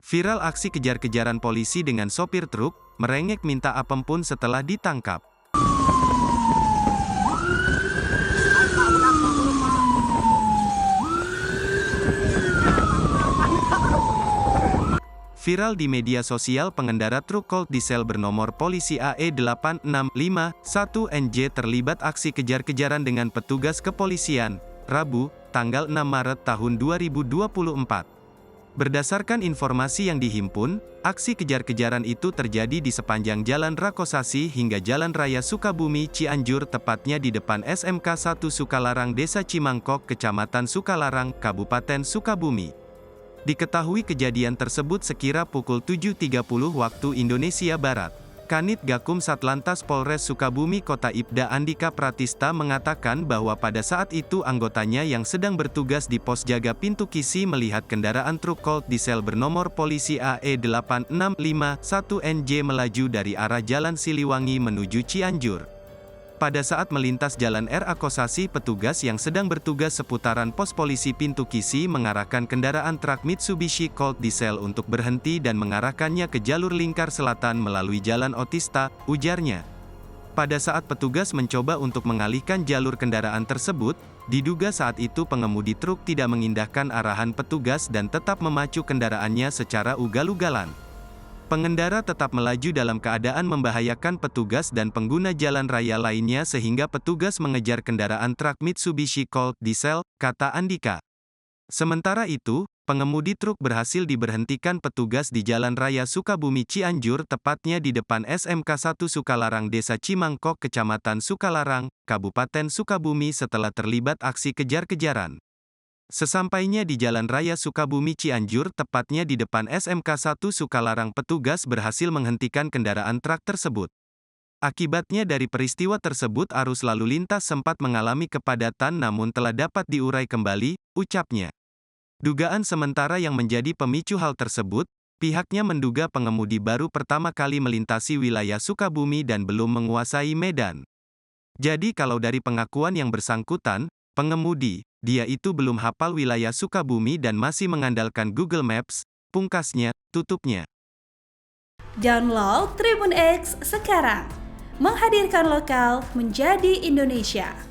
Viral aksi kejar-kejaran polisi dengan sopir truk, merengek minta ampun setelah ditangkap. Viral di media sosial, pengendara truk Colt diesel bernomor polisi AE8651NJ terlibat aksi kejar-kejaran dengan petugas kepolisian, Rabu, tanggal 6 Maret tahun 2024. Berdasarkan informasi yang dihimpun, aksi kejar-kejaran itu terjadi di sepanjang Jalan Rakosasi hingga Jalan Raya Sukabumi Cianjur, tepatnya di depan SMK 1 Sukalarang Desa Cimangkok, Kecamatan Sukalarang, Kabupaten Sukabumi. Diketahui kejadian tersebut sekira pukul 7.30 waktu Indonesia Barat. Kanit Gakum Satlantas Polres Sukabumi Kota Ibda Andika Pratista mengatakan bahwa pada saat itu anggotanya yang sedang bertugas di pos jaga pintu Kisi melihat kendaraan truk Colt diesel bernomor polisi AE8651NJ melaju dari arah Jalan Siliwangi menuju Cianjur. Pada saat melintas Jalan Rakosasi, petugas yang sedang bertugas seputaran pos polisi pintu Kisi mengarahkan kendaraan truk Mitsubishi Colt diesel untuk berhenti dan mengarahkannya ke jalur lingkar selatan melalui Jalan Otista, ujarnya. Pada saat petugas mencoba untuk mengalihkan jalur kendaraan tersebut, diduga saat itu pengemudi truk tidak mengindahkan arahan petugas dan tetap memacu kendaraannya secara ugal-ugalan. Pengendara tetap melaju dalam keadaan membahayakan petugas dan pengguna jalan raya lainnya sehingga petugas mengejar kendaraan truk Mitsubishi Colt diesel, kata Andika. Sementara itu, pengemudi truk berhasil diberhentikan petugas di Jalan Raya Sukabumi Cianjur, tepatnya di depan SMK 1 Sukalarang Desa Cimangkok, Kecamatan Sukalarang, Kabupaten Sukabumi setelah terlibat aksi kejar-kejaran. Sesampainya di Jalan Raya Sukabumi Cianjur, tepatnya di depan SMK 1 Sukalarang, petugas berhasil menghentikan kendaraan truk tersebut. Akibatnya dari peristiwa tersebut arus lalu lintas sempat mengalami kepadatan namun telah dapat diurai kembali, ucapnya. Dugaan sementara yang menjadi pemicu hal tersebut, pihaknya menduga pengemudi baru pertama kali melintasi wilayah Sukabumi dan belum menguasai medan. Jadi kalau dari pengakuan yang bersangkutan, pengemudi, dia itu belum hafal wilayah Sukabumi dan masih mengandalkan Google Maps, pungkasnya, tutupnya. Download Tribun X sekarang, menghadirkan lokal menjadi Indonesia.